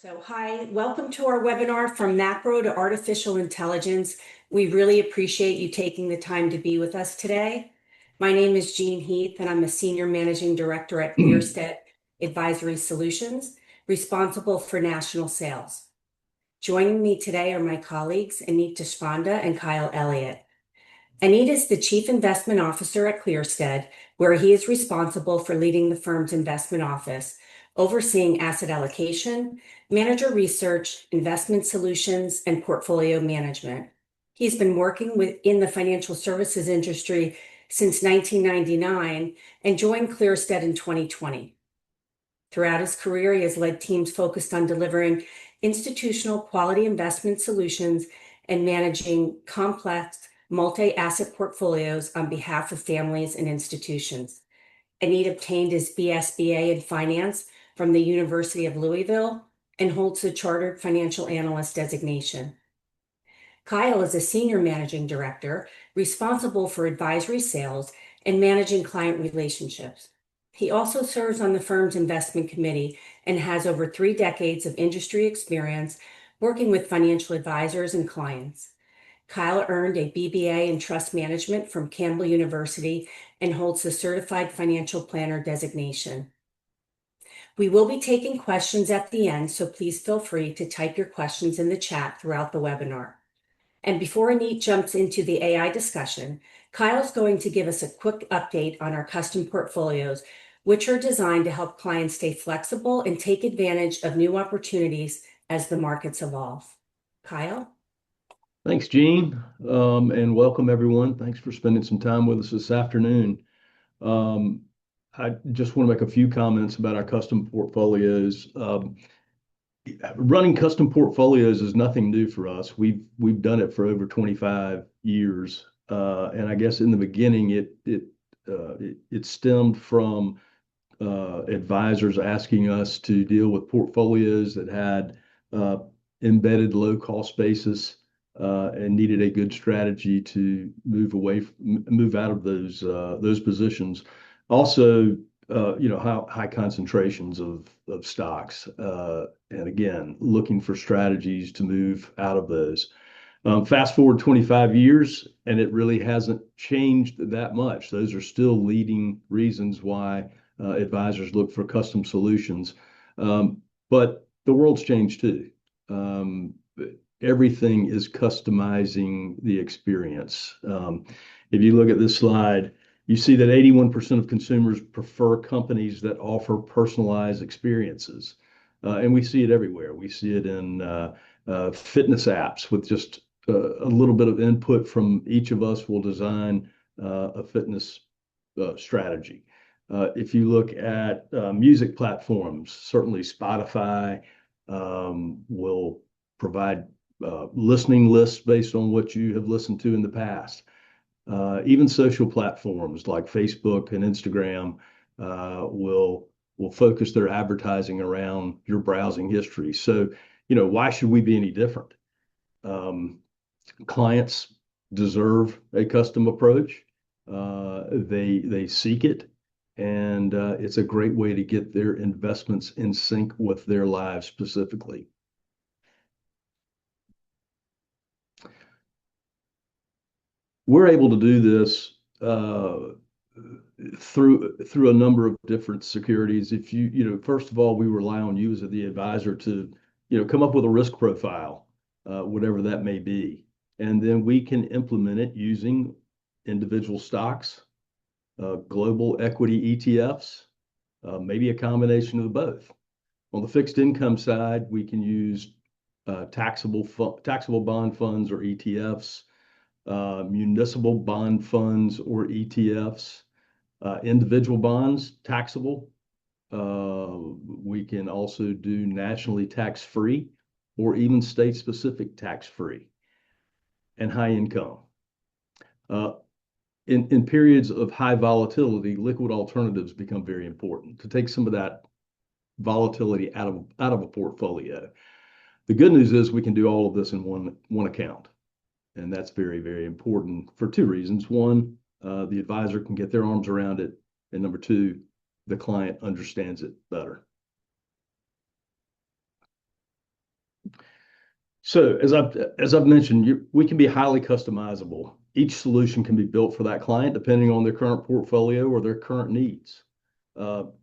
Hi, welcome to our webinar From Macro to Artificial Intelligence. We really appreciate you taking the time to be with us today. My name is Jean Heath, and I'm a Senior Managing Director at Clearstead Advisory Solutions, responsible for national sales. Joining me today are my colleagues, Aneet Deshpande and Kyle Elliott. Aneet is the Chief Investment Officer at Clearstead, where he is responsible for leading the firm's investment office, overseeing asset allocation, manager research, investment solutions, and portfolio management. He's been working in the financial services industry since 1999 and joined Clearstead in 2020. Throughout his career, he has led teams focused on delivering institutional quality investment solutions and managing complex multi-asset portfolios on behalf of families and institutions. Aneet obtained his BSBA in finance from the University of Louisville and holds the Chartered Financial Analyst designation. Kyle is a Senior Managing Director responsible for advisory sales and managing client relationships. He also serves on the firm's investment committee and has over 3 decades of industry experience working with financial advisors and clients. Kyle earned a BBA in Trust Management from Campbell University and holds the Certified Financial Planner designation. We will be taking questions at the end, so please feel free to type your questions in the chat throughout the webinar. And before Aneet jumps into the AI discussion, Kyle's going to give us a quick update on our custom portfolios, which are designed to help clients stay flexible and take advantage of new opportunities as the markets evolve. Kyle? Thanks, Jean, and welcome everyone. Thanks for spending some time with us this afternoon. I just want to make a few comments about our custom portfolios. Running custom portfolios is nothing new for us. We've done it for over 25 years, and I guess in the beginning it stemmed from advisors asking us to deal with portfolios that had embedded low-cost basis. And needed a good strategy to move out of those positions. Also, high concentrations of stocks, and again, looking for strategies to move out of those. Fast forward 25 years, and it really hasn't changed that much. Those are still leading reasons why advisors look for custom solutions. But the world's changed too. Everything is customizing the experience. If you look at this slide, you see that 81% of consumers prefer companies that offer personalized experiences. And we see it everywhere. We see it in fitness apps with just a little bit of input from each of us will design a fitness strategy. If you look at music platforms, certainly Spotify will provide listening lists based on what you have listened to in the past. Even social platforms like Facebook and Instagram will focus their advertising around your browsing history. So, why should we be any different? Clients deserve a custom approach. They seek it, and it's a great way to get their investments in sync with their lives specifically. We're able to do this through a number of different securities. If first of all, we rely on you as the advisor to come up with a risk profile, whatever that may be, and then we can implement it using individual stocks, global equity ETFs, maybe a combination of both. On the fixed income side, we can use taxable bond funds or ETFs. Municipal bond funds or ETFs, individual bonds, taxable. We can also do nationally tax-free or even state-specific tax-free and high income. In periods of high volatility, liquid alternatives become very important to take some of that volatility out of a portfolio. The good news is we can do all of this in one account. And that's very, very important for 2 reasons. One, the advisor can get their arms around it. And number 2, the client understands it better. So as I've mentioned, we can be highly customizable. Each solution can be built for that client depending on their current portfolio or their current needs.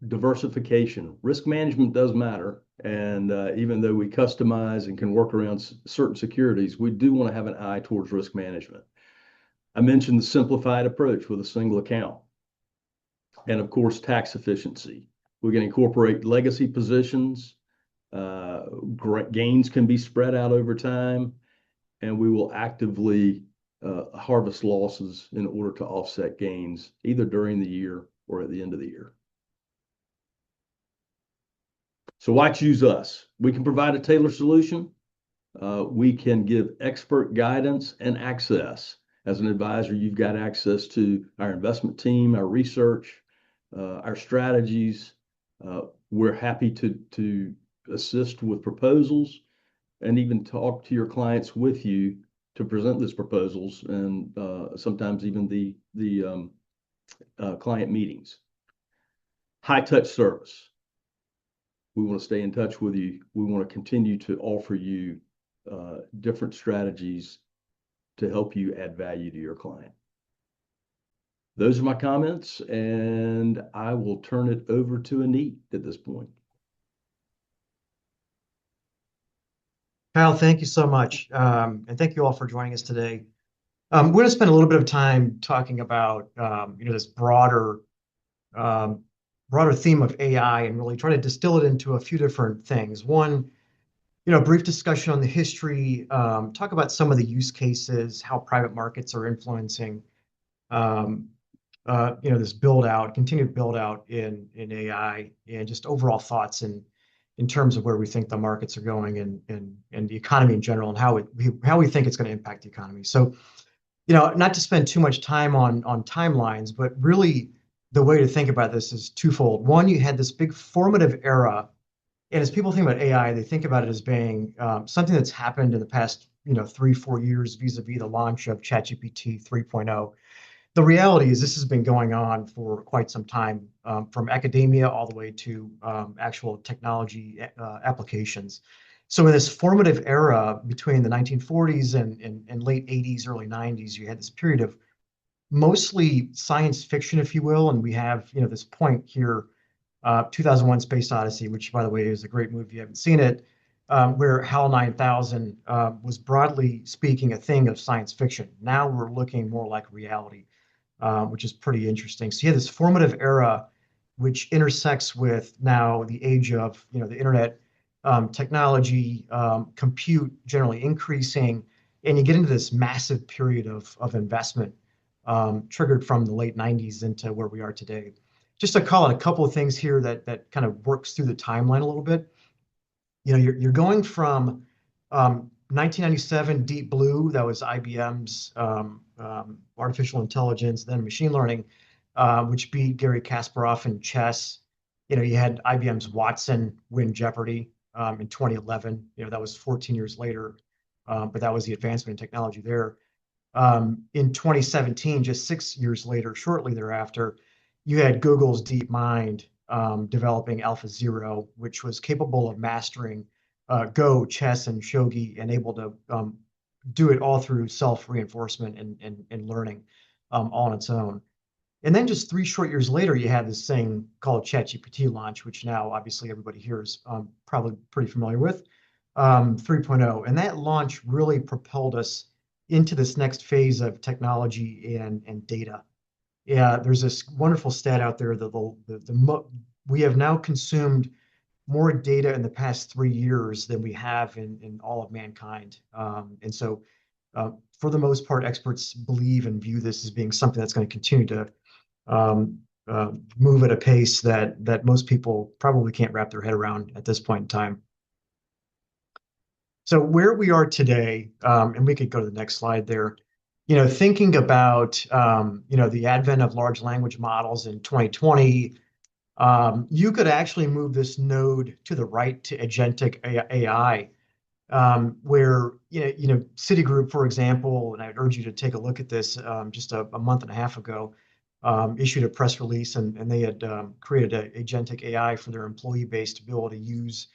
Diversification, risk management does matter, and even though we customize and can work around certain securities, we do want to have an eye towards risk management. I mentioned the simplified approach with a single account, and of course, tax efficiency. We can incorporate legacy positions. Uh, Gains can be spread out over time, and we will actively harvest losses in order to offset gains either during the year or at the end of the year. So why choose us? We can provide a tailored solution. We can give expert guidance and access. As an advisor, you've got access to our investment team, our research, our strategies. We're happy to assist with proposals and even talk to your clients with you to present these proposals and sometimes even the client meetings. High touch service. We want to stay in touch with you. We want to continue to offer you different strategies to help you add value to your client. Those are my comments, and I will turn it over to Aneet at this point. Kyle, thank you so much. And thank you all for joining us today. We're going to spend a little bit of time talking about this broader theme of AI and really try to distill it into a few different things. One, brief discussion on the history, talk about some of the use cases, how private markets are influencing this continued build out in AI, and just overall thoughts in terms of where we think the markets are going and the economy in general, and how we think it's going to impact the economy. So, not to spend too much time on timelines, but really the way to think about this is twofold. One, you had this big formative era, and as people think about AI, they think about it as being something that's happened in the past, 3-4 years vis-a-vis the launch of ChatGPT 3.0. The reality is this has been going on for quite some time, from academia all the way to actual technology applications. So in this formative era between the 1940s and late 80s, early 90s, you had this period of mostly science fiction, if you will, and we have this point here, 2001: Space Odyssey, which by the way is a great movie if you haven't seen it, where HAL 9000 was broadly speaking a thing of science fiction. Now we're looking more like reality, which is pretty interesting. So you have this formative era, which intersects with now the age of the internet, technology, compute generally increasing, and you get into this massive period of investment, triggered from the late 90s into where we are today. Just to call out a couple of things here that kind of works through the timeline a little bit. You're going from 1997 Deep Blue, that was IBM's artificial intelligence, then machine learning, which beat Gary Kasparov in chess. You had IBM's Watson win Jeopardy in 2011. That was 14 years later, but that was the advancement in technology there. In 2017, just 6 years later, shortly thereafter, you had Google's DeepMind developing AlphaZero, which was capable of mastering Go, chess, and shogi, and able to do it all through self-reinforcement and learning, all on its own. And then just 3 short years later, you had this thing called ChatGPT launch, which now obviously everybody here is probably pretty familiar with, 3.0. And that launch really propelled us into this next phase of technology and data. Yeah, there's this wonderful stat out there that we have now consumed more data in the past 3 years than we have in all of mankind. And so, for the most part, experts believe and view this as being something that's going to continue to move at a pace that most people probably can't wrap their head around at this point in time. So where we are today, and we could go to the next slide there, thinking about, the advent of large language models in 2020, you could actually move this node to the right to agentic AI, where, Citigroup, for example, and I'd urge you to take a look at this, just a month and a half ago, issued a press release, and they had created a agentic AI for their employee base to be able to use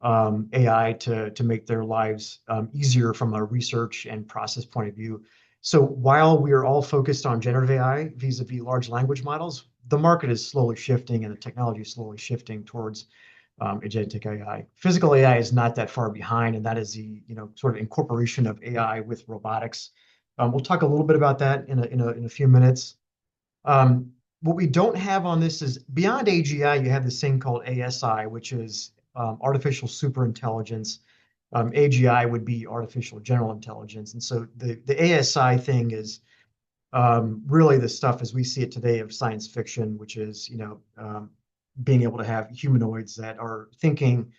AI to make their lives easier from a research and process point of view. So while we are all focused on generative AI vis-a-vis large language models, the market is slowly shifting and the technology is slowly shifting towards agentic AI. Physical AI is not that far behind, and that is the sort of incorporation of AI with robotics. We'll talk a little bit about that in a few minutes. What we don't have on this is beyond AGI, you have this thing called ASI, which is artificial superintelligence. AGI would be artificial general intelligence. And so the ASI thing is really the stuff as we see it today of science fiction, which is, being able to have humanoids that are thinking,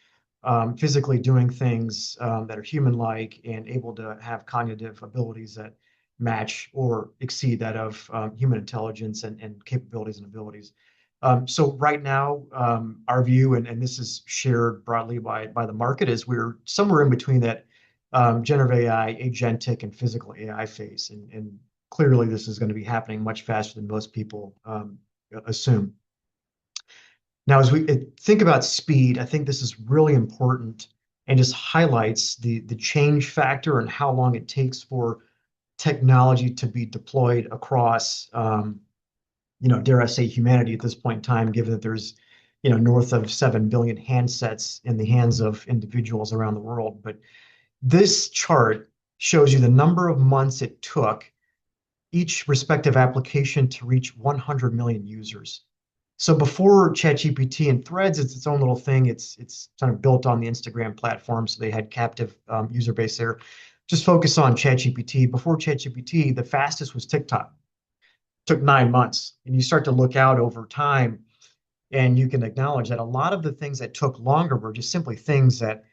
physically doing things that are human-like and able to have cognitive abilities that match or exceed that of human intelligence and capabilities and abilities. So right now, our view, and this is shared broadly by the market, is we're somewhere in between that generative AI, agentic, and physical AI phase. And clearly, this is going to be happening much faster than most people assume. Now, as we think about speed, I think this is really important and just highlights the change factor and how long it takes for technology to be deployed across, dare I say, humanity at this point in time, given that there's, north of 7 billion handsets in the hands of individuals around the world. But this chart shows you the number of months it took each respective application to reach 100 million users. So before ChatGPT and Threads, it's its own little thing. It's kind of built on the Instagram platform, so they had captive user base there. Just focus on ChatGPT. Before ChatGPT, the fastest was TikTok. It took 9 months, and you start to look out over time, and you can acknowledge that a lot of the things that took longer were just simply things that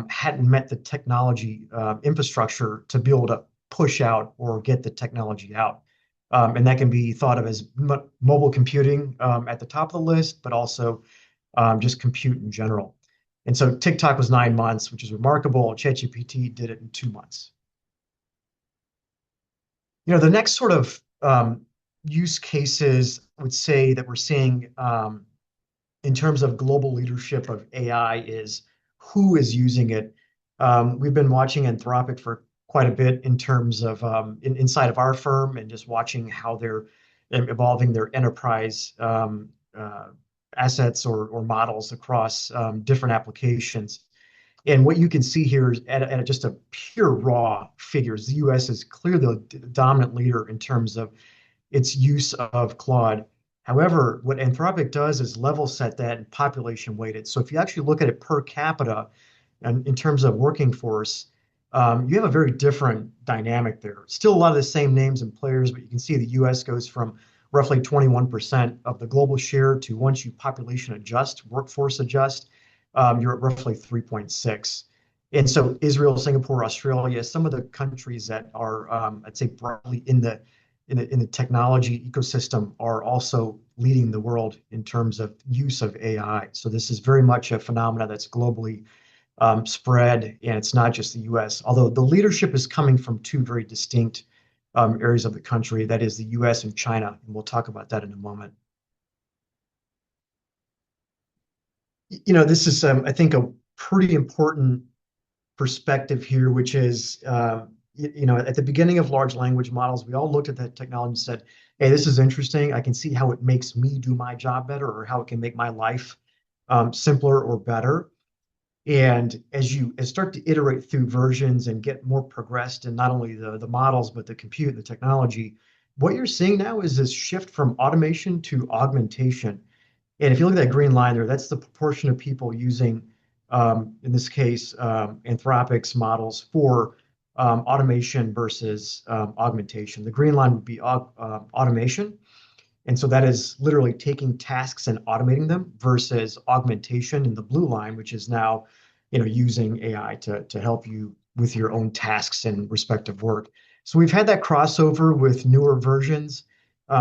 hadn't met the technology infrastructure to be able to push out or get the technology out. And that can be thought of as mobile computing at the top of the list, but also just compute in general. And so TikTok was 9 months, which is remarkable. ChatGPT did it in 2 months. The next sort of use cases I would say that we're seeing in terms of global leadership of AI is who is using it. We've been watching Anthropic for quite a bit in terms of inside of our firm and just watching how they're evolving their enterprise assets or models across different applications. And what you can see here is at just a pure raw figures, the US is clearly the dominant leader in terms of its use of Claude. However, what Anthropic does is level set that and population weighted. So if you actually look at it per capita and in terms of working force, you have a very different dynamic there. Still a lot of the same names and players, but you can see the US goes from roughly 21% of the global share to, once you population adjust, workforce adjust, you're at roughly 3.6. And so Israel, Singapore, Australia, some of the countries that are, I'd say, broadly in the technology ecosystem are also leading the world in terms of use of AI. So this is very much a phenomenon that's globally spread, and it's not just the US, although the leadership is coming from two very distinct areas of the country, that is the US and China, and we'll talk about that in a moment. This is, I think, a pretty important perspective here, which is, at the beginning of large language models, we all looked at that technology and said, hey, this is interesting. I can see how it makes me do my job better, or how it can make my life simpler or better. And as you start to iterate through versions and get more progressed in not only the models, but the compute, the technology, what you're seeing now is this shift from automation to augmentation. And if you look at that green line there, that's the proportion of people using, in this case, Anthropic's models for automation versus augmentation. The green line would be automation. And so that is literally taking tasks and automating them versus augmentation in the blue line, which is now, using AI to help you with your own tasks and respective work. So we've had that crossover with newer versions.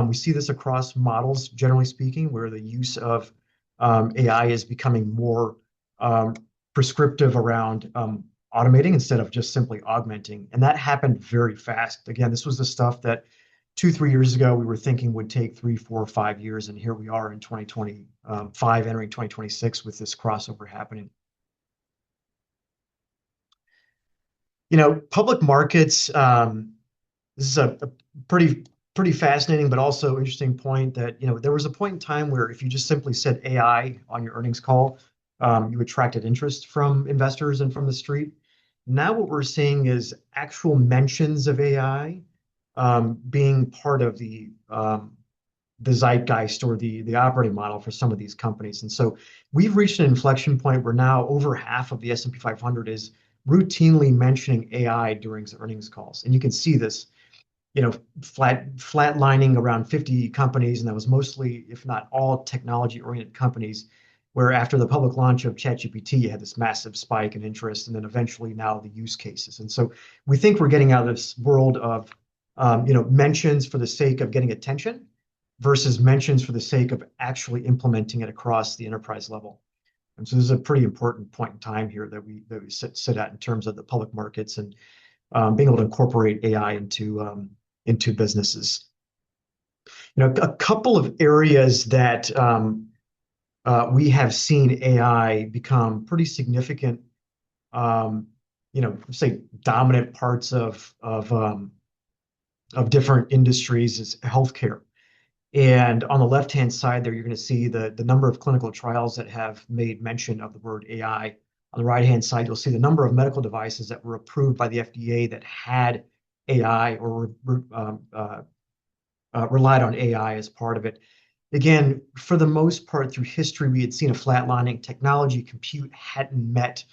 We see this across models, generally speaking, where the use of AI is becoming more prescriptive around automating instead of just simply augmenting. And that happened very fast. Again, this was the stuff that 2-3 years ago we were thinking would take 3, 4, 5 years, and here we are in 2025, entering 2026 with this crossover happening. Public markets, this is a pretty fascinating, but also interesting point that, there was a point in time where if you just simply said AI on your earnings call, you attracted interest from investors and from the street. Now what we're seeing is actual mentions of AI being part of the zeitgeist or the operating model for some of these companies. And so we've reached an inflection point where now over half of the S&P 500 is routinely mentioning AI during earnings calls. And you can see this, flatlining around 50 companies, and that was mostly, if not all, technology-oriented companies, where after the public launch of ChatGPT, you had this massive spike in interest, and then eventually now the use cases. And so we think we're getting out of this world of, mentions for the sake of getting attention versus mentions for the sake of actually implementing it across the enterprise level. And so this is a pretty important point in time here that we sit at in terms of the public markets and being able to incorporate AI into businesses. A couple of areas that we have seen AI become pretty significant, say dominant parts of different industries is healthcare. And on the left-hand side there, you're going to see the number of clinical trials that have made mention of the word AI. On the right-hand side, you'll see the number of medical devices that were approved by the FDA that had AI or relied on AI as part of it. Again, for the most part, through history, we had seen a flatlining. Technology, compute hadn't met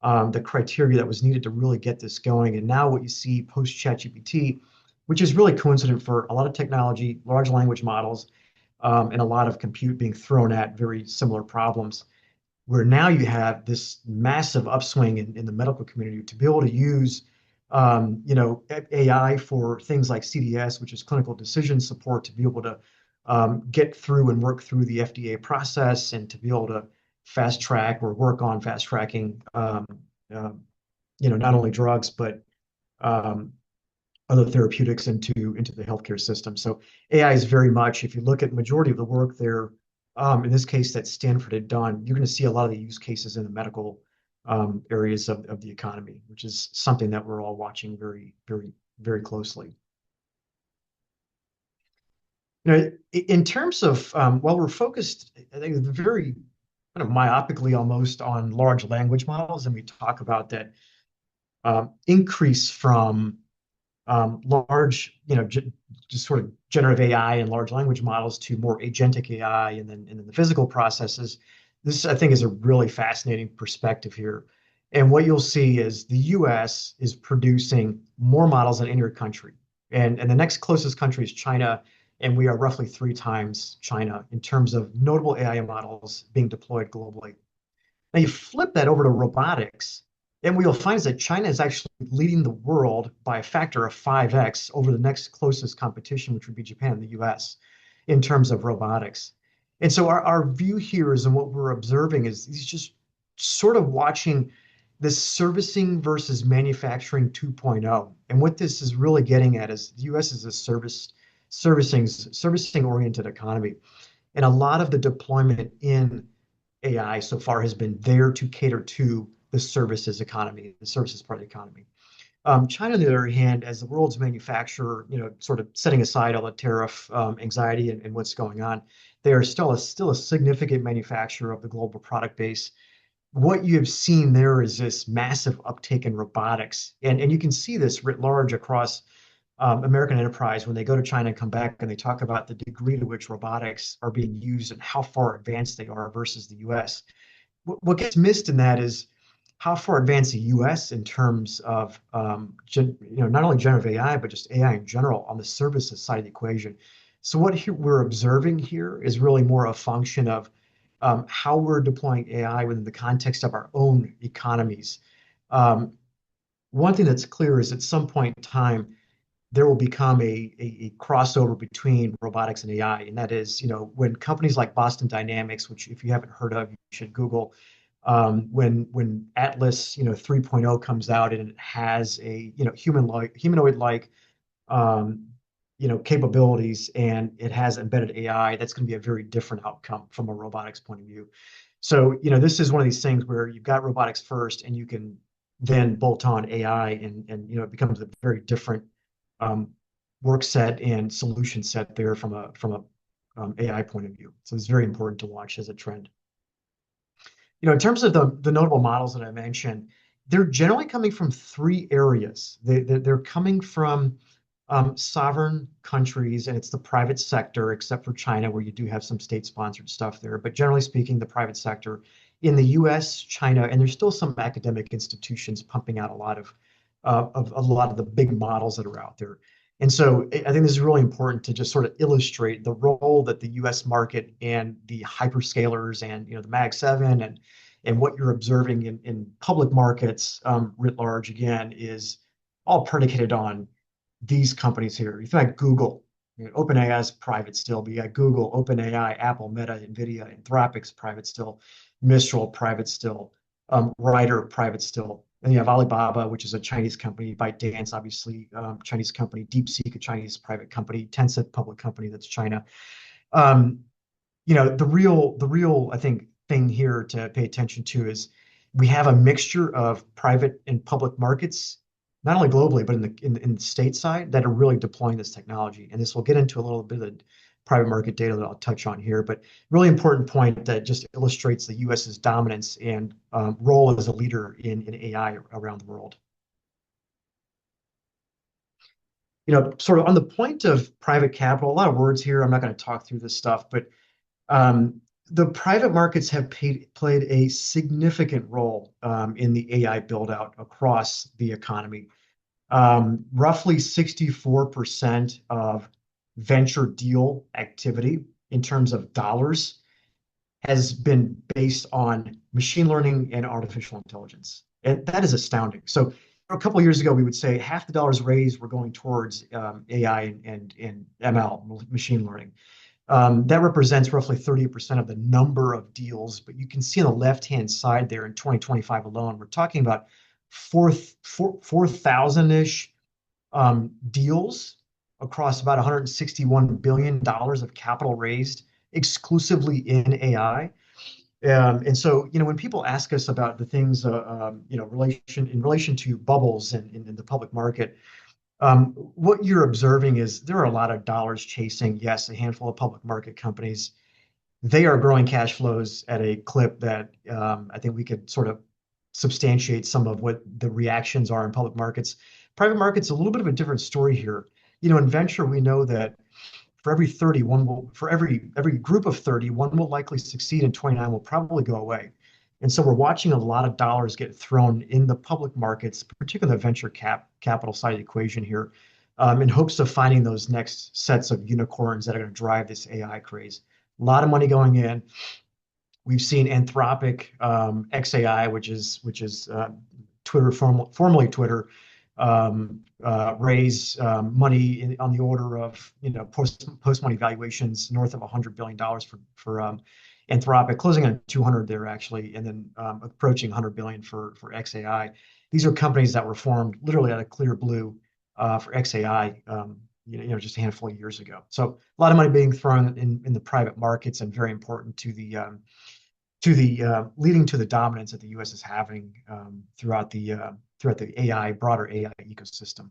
the criteria that was needed to really get this going. And now what you see post-ChatGPT, which is really coincident for a lot of technology, large language models, and a lot of compute being thrown at very similar problems, where now you have this massive upswing in the medical community to be able to use AI for things like CDS, which is clinical decision support, to be able to get through and work through the FDA process and to be able to fast track or work on fast tracking, not only drugs, but other therapeutics into the healthcare system. So AI is very much, if you look at the majority of the work there, in this case that Stanford had done, you're going to see a lot of the use cases in the medical areas of the economy, which is something that we're all watching very, very, very closely. In terms of, while we're focused, I think very kind of myopically almost on large language models, and we talk about that increase from large, just sort of generative AI and large language models to more agentic AI and then the physical processes. This, I think, is a really fascinating perspective here. And what you'll see is the US is producing more models than any other country. And the next closest country is China, and we are roughly 3 times China in terms of notable AI models being deployed globally. Now you flip that over to robotics, and what you'll find is that China is actually leading the world by a factor of 5x over the next closest competition, which would be Japan and the US, in terms of robotics. And so our view here is, and what we're observing is just sort of watching this servicing versus manufacturing 2.0. And what this is really getting at is the US is a servicing-oriented economy. And a lot of the deployment in AI so far has been there to cater to the services economy, the services part of the economy. China, on the other hand, as the world's manufacturer, sort of setting aside all the tariff anxiety and what's going on, they are still a significant manufacturer of the global product base. What you have seen there is this massive uptake in robotics. And you can see this writ large across American enterprise when they go to China and come back and they talk about the degree to which robotics are being used and how far advanced they are versus the US. What gets missed in that is how far advanced the US in terms of not only generative AI, but just AI in general on the services side of the equation. So what we're observing here is really more a function of how we're deploying AI within the context of our own economies. One thing that's clear is at some point in time, there will become a crossover between robotics and AI. And that is, when companies like Boston Dynamics, which if you haven't heard of, you should Google, when Atlas 3.0 comes out and it has a humanoid-like capabilities and it has embedded AI, that's going to be a very different outcome from a robotics point of view. So this is one of these things where you've got robotics first and you can then bolt on AI, and it becomes a very different work set and solution set there from a AI point of view. So it's very important to watch as a trend. In terms of the notable models that I mentioned, they're generally coming from three areas. They're coming from sovereign countries, and it's the private sector, except for China, where you do have some state-sponsored stuff there. But generally speaking, the private sector in the U.S., China, and there's still some academic institutions pumping out a lot of the big models that are out there. And so I think this is really important to just sort of illustrate the role that the U.S. market and the hyperscalers and the Mag 7 and what you're observing in public markets writ large, again, is all predicated on these companies here. You think like Google, OpenAI is private still, but you got Google, OpenAI, Apple, Meta, NVIDIA, Anthropic's private still, Mistral private still, Ryder private still. And you have Alibaba, which is a Chinese company, ByteDance, obviously, Chinese company, DeepSeek, a Chinese private company, Tencent, public company, that's China. The real, I think, thing here to pay attention to is we have a mixture of private and public markets, not only globally, but in the state side, that are really deploying this technology. And this will get into a little bit of the private market data that I'll touch on here, but really important point that just illustrates the US's dominance and role as a leader in AI around the world. Sort of on the point of private capital, a lot of words here. I'm not going to talk through this stuff, but the private markets have played a significant role in the AI build out across the economy. Roughly 64% of venture deal activity in terms of dollars has been based on machine learning and artificial intelligence. And that is astounding. So a couple of years ago, we would say half the dollars raised were going towards AI and ML, machine learning. That represents roughly 30% of the number of deals, but you can see on the left-hand side there in 2025 alone, we're talking about 4,000-ish deals across about $161 billion of capital raised exclusively in AI. And so, when people ask us about the things, in relation to bubbles in the public market, what you're observing is there are a lot of dollars chasing, yes, a handful of public market companies. They are growing cash flows at a clip that I think we could sort of substantiate some of what the reactions are in public markets. Private markets, a little bit of a different story here. In venture, we know that for every 30, for every group of 30, one will likely succeed and 29 will probably go away. And so we're watching a lot of dollars get thrown in the public markets, particularly the venture capital side of the equation here, in hopes of finding those next sets of unicorns that are going to drive this AI craze. A lot of money going in. We've seen Anthropic, XAI, which is Twitter, formerly Twitter, raise money on the order of post-money valuations north of $100 billion for Anthropic, closing on 200 there actually, and then approaching 100 billion for XAI. These are companies that were formed literally out of clear blue for XAI, just a handful of years ago. So a lot of money being thrown in the private markets, and very important to the leading to the dominance that the U.S. is having throughout the broader AI ecosystem.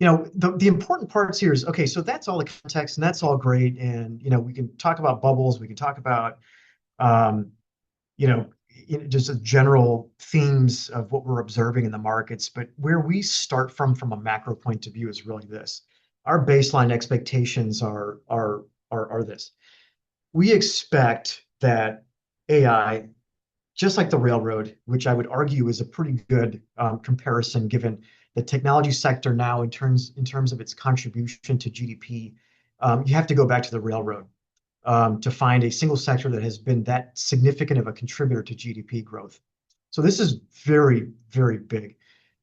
The important parts here is, okay, so that's all the context, and that's all great. And, we can talk about bubbles. We can talk about, just general themes of what we're observing in the markets. But where we start from a macro point of view is really this. Our baseline expectations are this. We expect that AI, just like the railroad, which I would argue is a pretty good comparison given the technology sector now in terms of its contribution to GDP, you have to go back to the railroad to find a single sector that has been that significant of a contributor to GDP growth. So this is very, very big.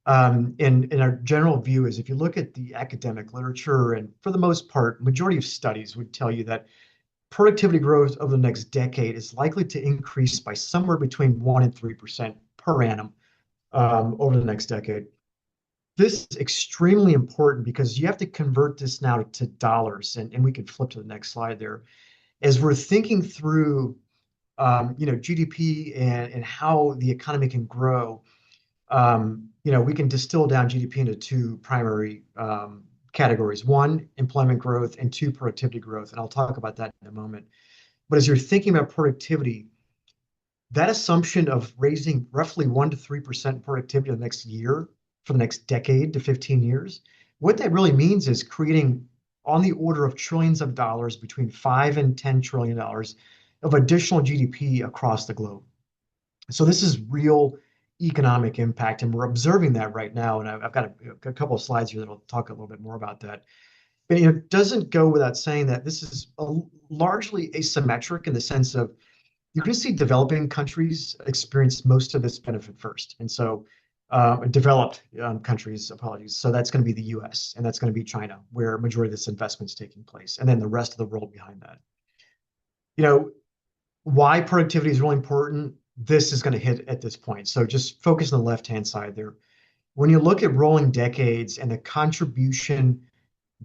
And our general view is, if you look at the academic literature, and for the most part, majority of studies would tell you that productivity growth over the next decade is likely to increase by somewhere between 1% and 3% per annum over the next decade. This is extremely important because you have to convert this now to dollars, and we can flip to the next slide there. As we're thinking through GDP and how the economy can grow, we can distill down GDP into two primary categories. One, employment growth, and two, productivity growth. And I'll talk about that in a moment. But as you're thinking about productivity, that assumption of raising roughly 1 to 3% productivity the next year for the next decade to 15 years, what that really means is creating on the order of trillions of dollars, between $5 and $10 trillion of additional GDP across the globe. So this is real economic impact, and we're observing that right now. And I've got a couple of slides here that'll talk a little bit more about that. But it doesn't go without saying that this is largely asymmetric in the sense of you're going to see developing countries experience most of this benefit first. And so developed countries, apologies. So that's going to be the US and that's going to be China, where a majority of this investment is taking place. And then the rest of the world behind that. Why productivity is really important, this is going to hit at this point. So just focus on the left-hand side there. When you look at rolling decades and the contribution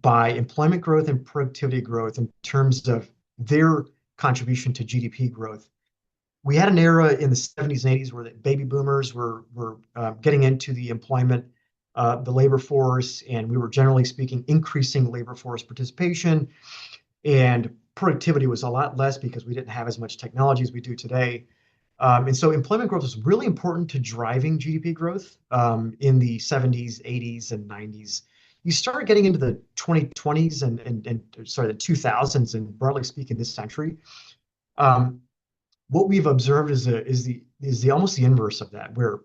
by employment growth and productivity growth in terms of their contribution to GDP growth, we had an era in the 70s and 80s where the baby boomers were getting into the employment, the labor force, and we were generally speaking increasing labor force participation, and productivity was a lot less because we didn't have as much technology as we do today. And so employment growth was really important to driving GDP growth in the 70s, 80s, and 90s. You start getting into the 2020s and the 2000s, and broadly speaking, this century. What we've observed is the almost the inverse of that, where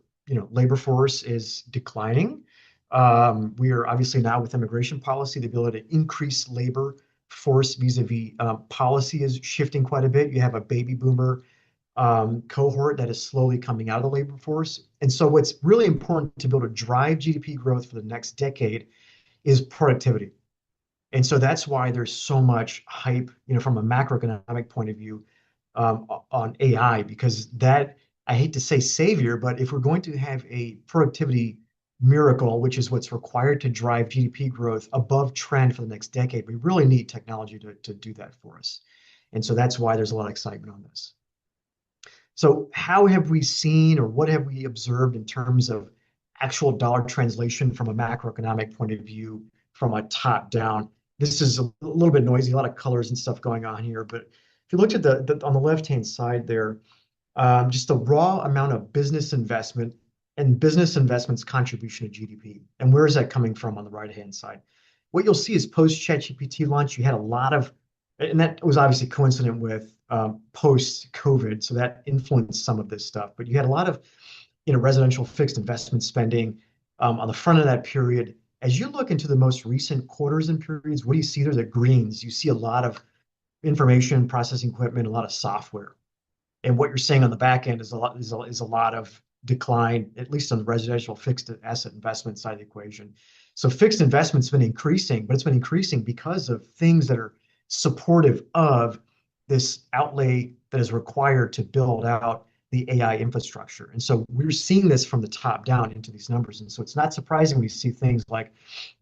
labor force is declining. We are obviously now with immigration policy, the ability to increase labor force vis-a-vis policy is shifting quite a bit. You have a baby boomer cohort that is slowly coming out of the labor force. And so what's really important to be able to drive GDP growth for the next decade is productivity. And so that's why there's so much hype, from a macroeconomic point of view, on AI, because that, I hate to say savior, but if we're going to have a productivity miracle, which is what's required to drive GDP growth above trend for the next decade, we really need technology to do that for us. And so that's why there's a lot of excitement on this. So how have we seen, or what have we observed in terms of actual dollar translation from a macroeconomic point of view, from a top down? This is a little bit noisy, a lot of colors and stuff going on here, but if you looked at on the left-hand side there, just the raw amount of business investment and business investment's contribution to GDP. And where is that coming from on the right-hand side? What you'll see is post-ChatGPT launch, you had a lot of, and that was obviously coincident with post-COVID, so that influenced some of this stuff. But you had a lot of residential fixed investment spending on the front of that period. As you look into the most recent quarters and periods, what do you see there? The greens. You see a lot of information processing equipment, a lot of software. And what you're seeing on the back end is a lot of decline, at least on the residential fixed asset investment side of the equation. So fixed investment's been increasing, but it's been increasing because of things that are supportive of this outlay that is required to build out the AI infrastructure. And so we're seeing this from the top down into these numbers. And so it's not surprising we see things like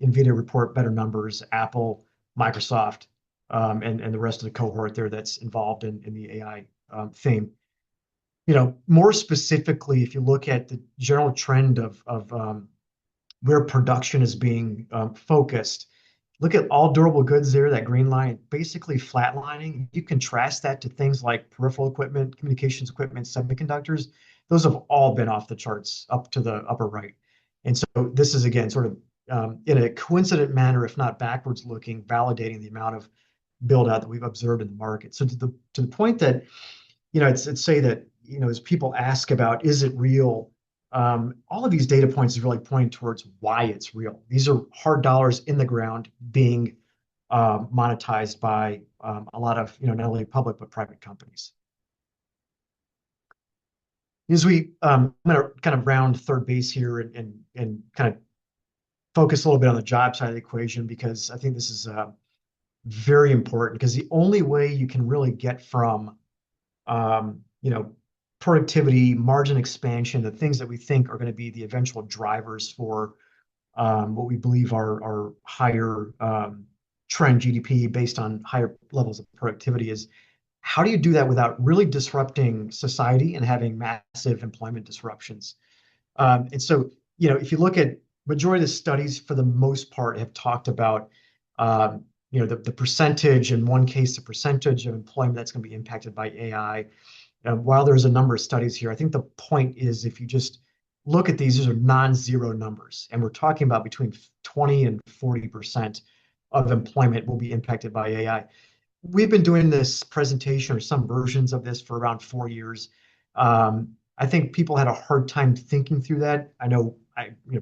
NVIDIA report better numbers, Apple, Microsoft, and the rest of the cohort there that's involved in the AI theme. More specifically, if you look at the general trend of where production is being focused, look at all durable goods there, that green line, basically flatlining. You contrast that to things like peripheral equipment, communications equipment, semiconductors. Those have all been off the charts up to the upper right. And so this is, again, sort of in a coincident manner, if not backwards looking, validating the amount of build out that we've observed in the market. So to the point that, it's say that, as people ask about, is it real? All of these data points is really pointing towards why it's real. These are hard dollars in the ground being monetized by a lot of, not only public, but private companies. As I'm going to kind of round third base here and kind of focus a little bit on the job side of the equation, because I think this is very important, because the only way you can really get from, productivity, margin expansion, the things that we think are going to be the eventual drivers for what we believe are higher trend GDP based on higher levels of productivity, is how do you do that without really disrupting society and having massive employment disruptions? And so, if you look at majority of the studies, for the most part, have talked about, the percentage, in one case, the percentage of employment that's going to be impacted by AI. While there's a number of studies here, I think the point is if you just look at these are non-zero numbers, and we're talking about between 20 and 40% of employment will be impacted by AI. We've been doing this presentation or some versions of this for around 4 years. I think people had a hard time thinking through that. I know,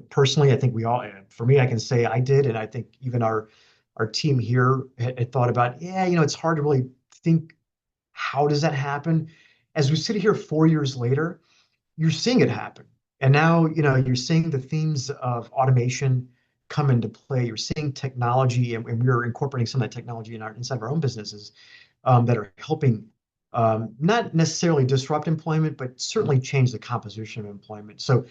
personally, I think we all, for me, I can say I did, and I think even our team here had thought about, yeah, it's hard to really think, how does that happen? As we sit here 4 years later, you're seeing it happen. And now, you're seeing the themes of automation come into play. You're seeing technology, and we're incorporating some of that technology inside of our own businesses that are helping not necessarily disrupt employment, but certainly change the composition of employment. So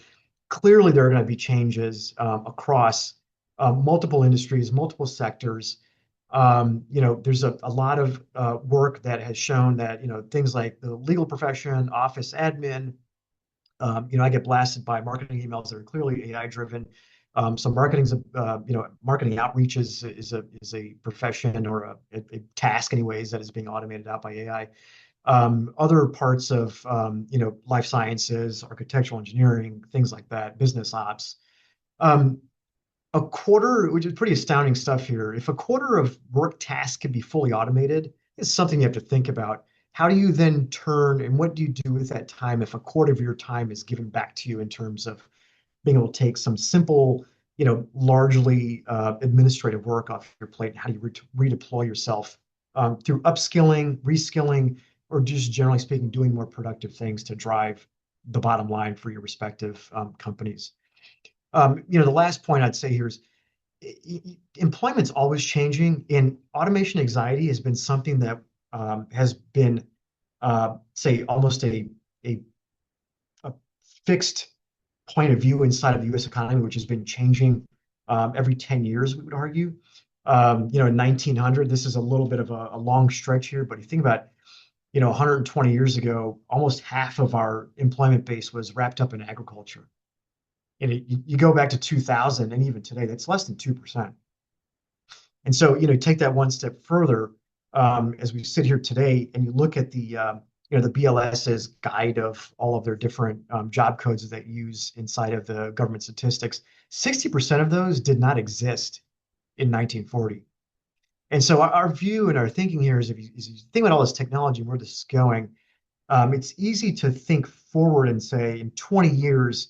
clearly, there are going to be changes across multiple industries, multiple sectors. There's a lot of work that has shown that, things like the legal profession, office admin, I get blasted by marketing emails that are clearly AI driven. So marketing outreach is a profession or a task, anyways, that is being automated out by AI. Other parts of life sciences, architectural engineering, things like that, business ops. A quarter, which is pretty astounding stuff here. If a quarter of work tasks can be fully automated, it's something you have to think about. How do you then turn, and what do you do with that time if a quarter of your time is given back to you in terms of being able to take some simple, largely administrative work off your plate? How do you redeploy yourself through upskilling, reskilling, or just generally speaking, doing more productive things to drive the bottom line for your respective companies? The last point I'd say here is employment's always changing, and automation anxiety has been something that has been, say, almost a fixed point of view inside of the U.S. economy, which has been changing every 10 years, we would argue. In 1900, this is a little bit of a long stretch here, but you think about, 120 years ago, almost half of our employment base was wrapped up in agriculture. And you go back to 2000, and even today, that's less than 2%. And so, take that one step further, as we sit here today, and you look at the BLS's guide of all of their different job codes that they use inside of the government statistics. 60% of those did not exist in 1940. And so our view and our thinking here is, if you think about all this technology and where this is going, it's easy to think forward and say, in 20 years,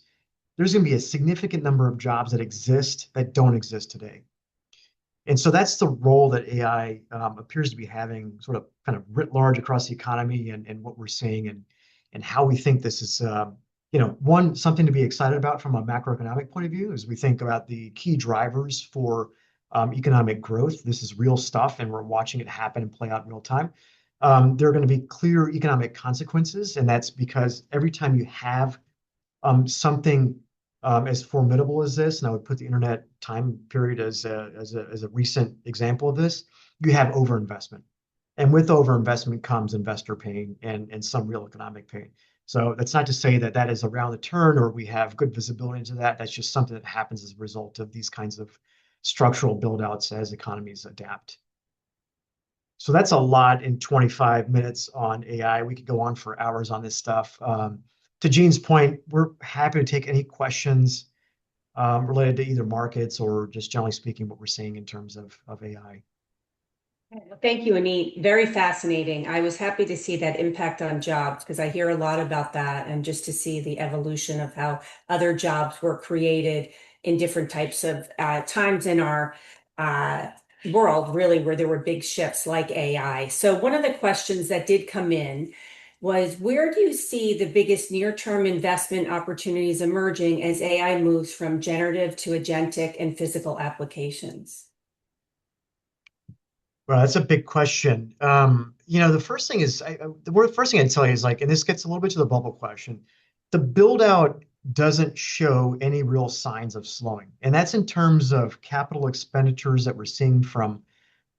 there's going to be a significant number of jobs that exist that don't exist today. And so that's the role that AI appears to be having, sort of kind of writ large across the economy, and what we're seeing, and how we think this is, something to be excited about from a macroeconomic point of view, as we think about the key drivers for economic growth. This is real stuff, and we're watching it happen and play out in real time. There are going to be clear economic consequences, and that's because every time you have something as formidable as this, and I would put the internet time period as a recent example of this, you have overinvestment. And with overinvestment comes investor pain and some real economic pain. So that's not to say that that is around the turn or we have good visibility into that. That's just something that happens as a result of these kinds of structural build-outs as economies adapt. So that's a lot in 25 minutes on AI. We could go on for hours on this stuff. To Gene's point, we're happy to take any questions related to either markets or just generally speaking what we're seeing in terms of AI. Thank you, Aneet. Very fascinating. I was happy to see that impact on jobs, because I hear a lot about that, and just to see the evolution of how other jobs were created in different types of times in our world, really, where there were big shifts like AI. So one of the questions that did come in was, where do you see the biggest near-term investment opportunities emerging as AI moves from generative to agentic and physical applications? Well, that's a big question. The first thing is, the first thing I'd tell you is, and this gets a little bit to the bubble question, the build out doesn't show any real signs of slowing. And that's in terms of capital expenditures that we're seeing from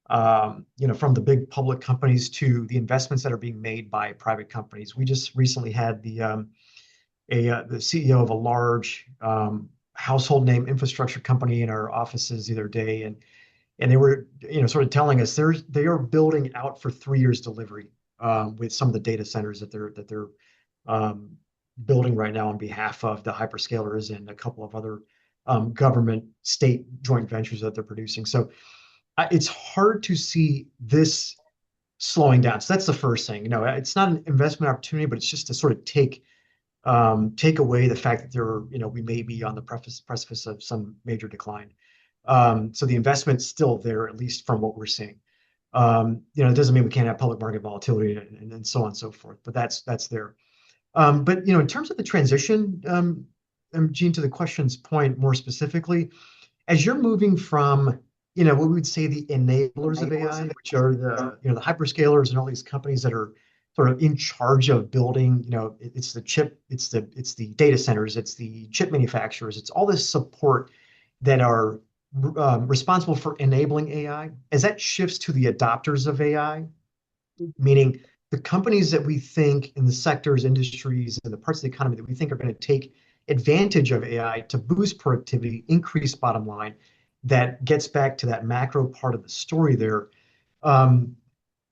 from the big public companies to the investments that are being made by private companies. We just recently had the CEO of a large household name infrastructure company in our offices the other day, and they were sort of telling us they are building out for 3 years delivery with some of the data centers that they're um, building right now on behalf of the hyperscalers and a couple of other government state joint ventures that they're producing. So it's hard to see this slowing down. So that's the first thing. It's not an investment opportunity, but it's just to sort of take away the fact that we may be on the precipice of some major decline. So the investment's still there, at least from what we're seeing. It doesn't mean we can't have public market volatility and so on and so forth, but that's there. But in terms of the transition, Gene, to the question's point more specifically, as you're moving from what we would say the enablers of AI, which are the hyperscalers and all these companies that are sort of in charge of building, it's the chip, it's the data centers, it's the chip manufacturers, it's all this support that are responsible for enabling AI. As that shifts to the adopters of AI, meaning the companies that we think in the sectors, industries, and the parts of the economy that we think are going to take advantage of AI to boost productivity, increase bottom line, that gets back to that macro part of the story there.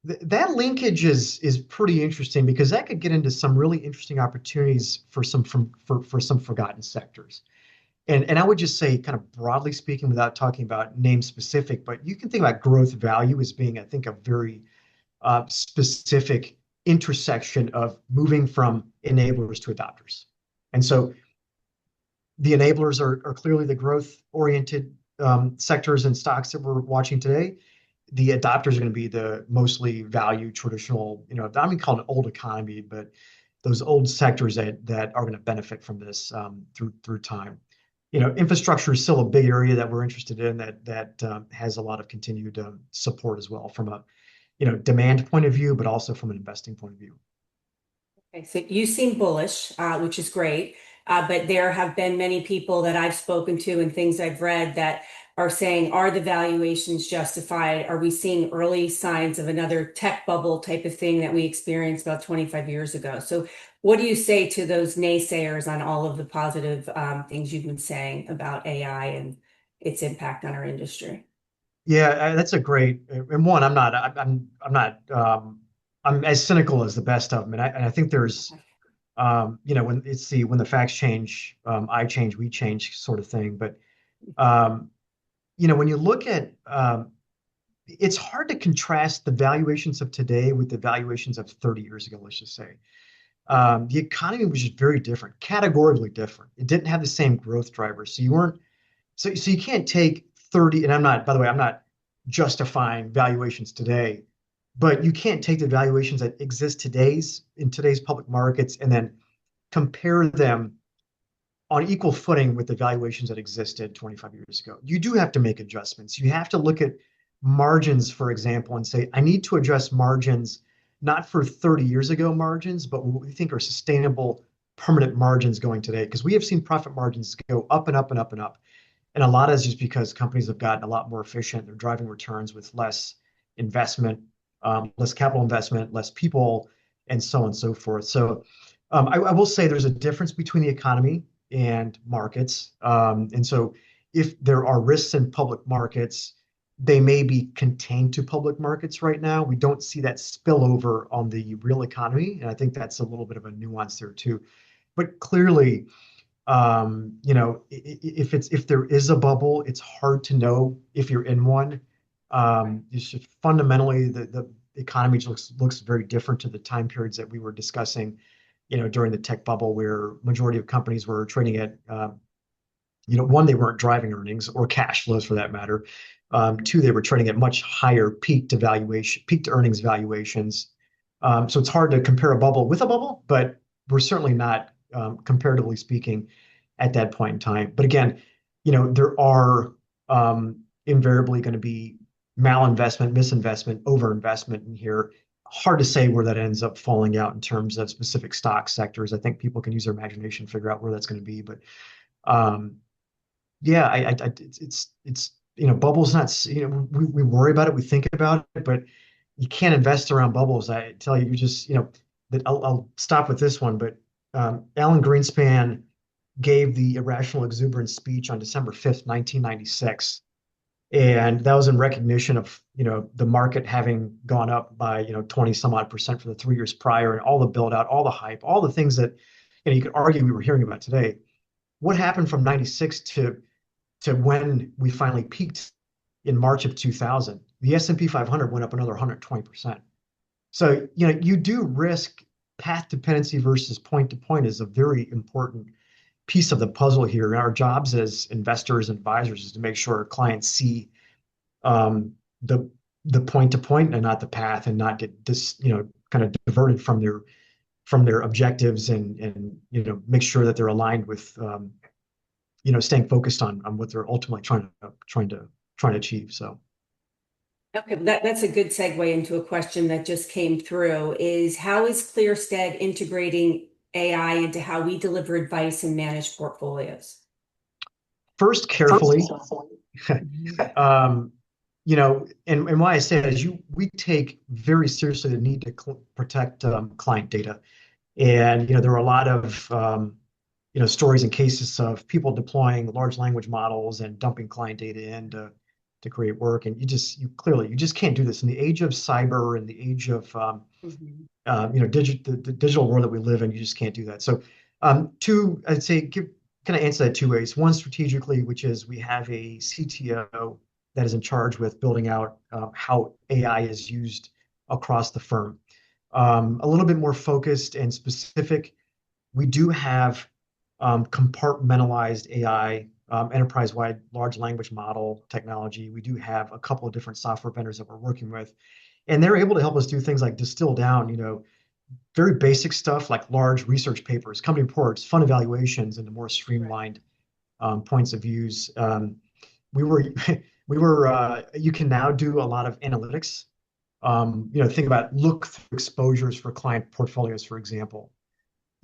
That linkage is pretty interesting because that could get into some really interesting opportunities for some forgotten sectors. And I would just say, kind of broadly speaking, without talking about name specific, but you can think about growth value as being, I think, a very specific intersection of moving from enablers to adopters. And so the enablers are clearly the growth-oriented sectors and stocks that we're watching today. The adopters are going to be the mostly value traditional, I don't even call it an old economy, but those old sectors that are going to benefit from this through time. Infrastructure is still a big area that we're interested in that has a lot of continued support as well from a demand point of view, but also from an investing point of view. Okay, so you seem bullish, which is great. But there have been many people that I've spoken to and things I've read that are saying, are the valuations justified? Are we seeing early signs of another tech bubble type of thing that we experienced about 25 years ago? So what do you say to those naysayers on all of the positive things you've been saying about AI and its impact on our industry? Yeah, that's a great. And one, I'm as cynical as the best of them, and I think there's when the facts change, I change, we change sort of thing. But when you look at it's hard to contrast the valuations of today with the valuations of 30 years ago, let's just say. The economy was just very different, categorically different. It didn't have the same growth drivers. So you can't take 30, and by the way, I'm not justifying valuations today, but you can't take the valuations that exist in today's public markets and then compare them on equal footing with the valuations that existed 25 years ago. You do have to make adjustments. You have to look at margins, for example, and say, I need to adjust margins, not for 30 years ago margins, but what we think are sustainable, permanent margins going today. Because we have seen profit margins go up and up and up and up. And a lot is just because companies have gotten a lot more efficient. They're driving returns with less investment, less capital investment, less people, and so on and so forth. So I will say there's a difference between the economy and markets. And so if there are risks in public markets, they may be contained to public markets right now. We don't see that spillover on the real economy. And I think that's a little bit of a nuance there too. But clearly, if there is a bubble, it's hard to know if you're in one. It's just fundamentally the economy looks very different to the time periods that we were discussing, during the tech bubble, where majority of companies were trading at, one, they weren't driving earnings or cash flows for that matter. Two, they were trading at much higher peak to earnings valuations. So it's hard to compare a bubble with a bubble, but we're certainly not, comparatively speaking, at that point in time. But again, there are invariably going to be malinvestment, misinvestment, overinvestment in here. Hard to say where that ends up falling out in terms of specific stock sectors. I think people can use their imagination to figure out where that's going to be. But yeah, it's bubbles not, we worry about it, we think about it, but you can't invest around bubbles. I tell you, you just, that I'll stop with this one, but Alan Greenspan gave the Irrational Exuberance speech on December 5th, 1996. And that was in recognition of, the market having gone up by, 20 some odd percent for the 3 years prior, and all the build out, all the hype, all the things that, you could argue we were hearing about today. What happened from 96 to when we finally peaked in March of 2000? The S&P 500 went up another 120%. So, you do risk path dependency versus point to point is a very important piece of the puzzle here. And our jobs as investors and advisors is to make sure our clients see the point to point and not the path, and not get kind of diverted from their objectives, and make sure that they're aligned with staying focused on what they're ultimately trying to achieve. So. Okay, that's a good segue into a question that just came through, is how is Clearstead integrating AI into how we deliver advice and manage portfolios? First, carefully. And why I say that is we take very seriously the need to protect client data. And, there are a lot of, stories and cases of people deploying large language models and dumping client data in to create work. And you just can't do this in the age of cyber and the age of, the digital world that we live in. You just can't do that. So, I'd say kind of answer that two ways. One, strategically, which is we have a CTO that is in charge with building out how AI is used across the firm. A little bit more focused and specific, we do have compartmentalized AI, enterprise-wide large language model technology. We do have a couple of different software vendors that we're working with, and they're able to help us do things like distill down, very basic stuff like large research papers, company reports, fund evaluations into more streamlined points of views. We were, you can now do a lot of analytics. Think about look-through exposures for client portfolios, for example.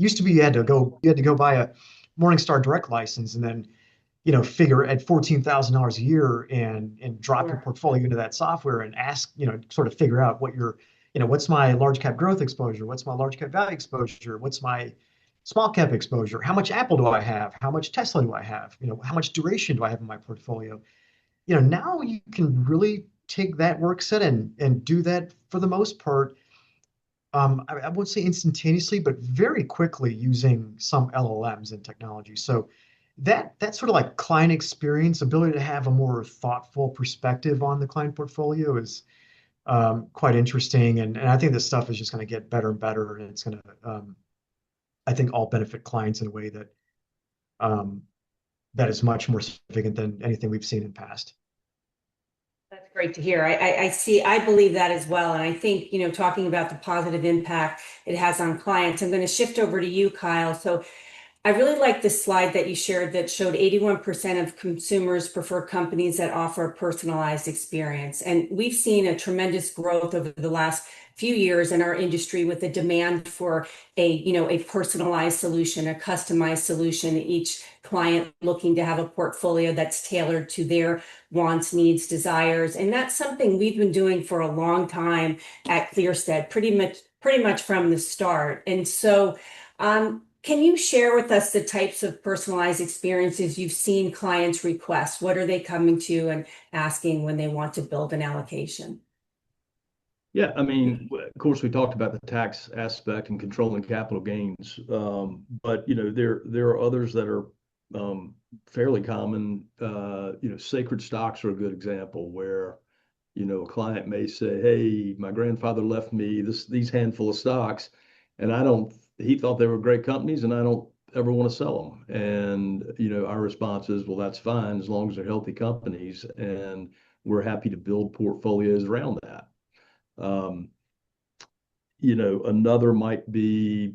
Used to be you had to go buy a Morningstar Direct license and then, figure at $14,000 a year and drop your portfolio into that software and ask, sort of figure out what what's my large cap growth exposure? What's my large cap value exposure? What's my small cap exposure? How much Apple do I have? How much Tesla do I have? How much duration do I have in my portfolio? Now you can really take that work set and do that for the most part. I won't say instantaneously, but very quickly using some LLMs and technology. So that's sort of like client experience, ability to have a more thoughtful perspective on the client portfolio is quite interesting. And I think this stuff is just going to get better and better, and it's going to, I think, all benefit clients in a way that that is much more significant than anything we've seen in the past. That's great to hear. I believe that as well. And I think, talking about the positive impact it has on clients, I'm going to shift over to you, Kyle. So I really like this slide that you shared that showed 81% of consumers prefer companies that offer a personalized experience. And we've seen a tremendous growth over the last few years in our industry with the demand for a personalized solution, a customized solution, each client looking to have a portfolio that's tailored to their wants, needs, desires. And that's something we've been doing for a long time at Clearstead, pretty much from the start. And so, can you share with us the types of personalized experiences you've seen clients request? What are they coming to and asking when they want to build an allocation? Yeah, I mean, of course, we talked about the tax aspect and controlling capital gains, but there are others that are fairly common. Sacred stocks are a good example where a client may say, "Hey, my grandfather left me these handful of stocks, and he thought they were great companies, and I don't ever want to sell them." And our response is, "Well, that's fine as long as they're healthy companies, and we're happy to build portfolios around that." Another might be,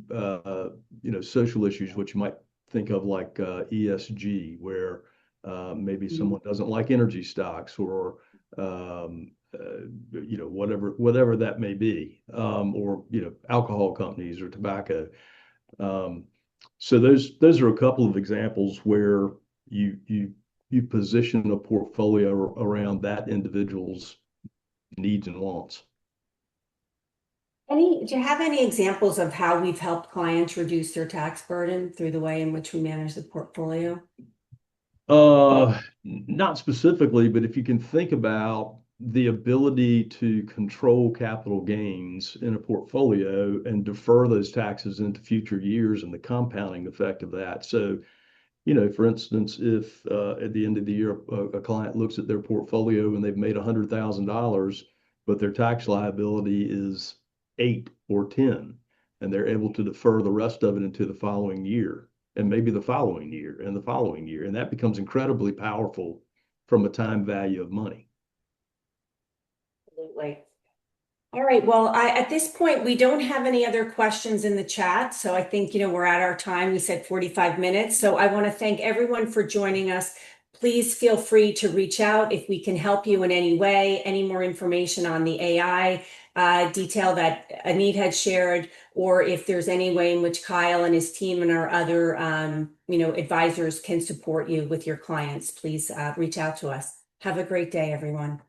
social issues, which you might think of like ESG, where maybe someone doesn't like energy stocks or, whatever that may be, or, alcohol companies or tobacco. So those are a couple of examples where you you position a portfolio around that individual's needs and wants. Do you have any examples of how we've helped clients reduce their tax burden through the way in which we manage the portfolio? Not specifically, but if you can think about the ability to control capital gains in a portfolio and defer those taxes into future years and the compounding effect of that. So, for instance, if at the end of the year, a client looks at their portfolio and they've made $100,000, but their tax liability is 8 or 10, and they're able to defer the rest of it into the following year, and maybe the following year and the following year. And that becomes incredibly powerful from a time value of money. Absolutely. All right. Well, at this point, we don't have any other questions in the chat. So I think, we're at our time. We said 45 minutes. So I want to thank everyone for joining us. Please feel free to reach out if we can help you in any way. Any more information on the AI detail that Aneet had shared, or if there's any way in which Kyle and his team and our other, advisors can support you with your clients, please reach out to us. Have a great day, everyone.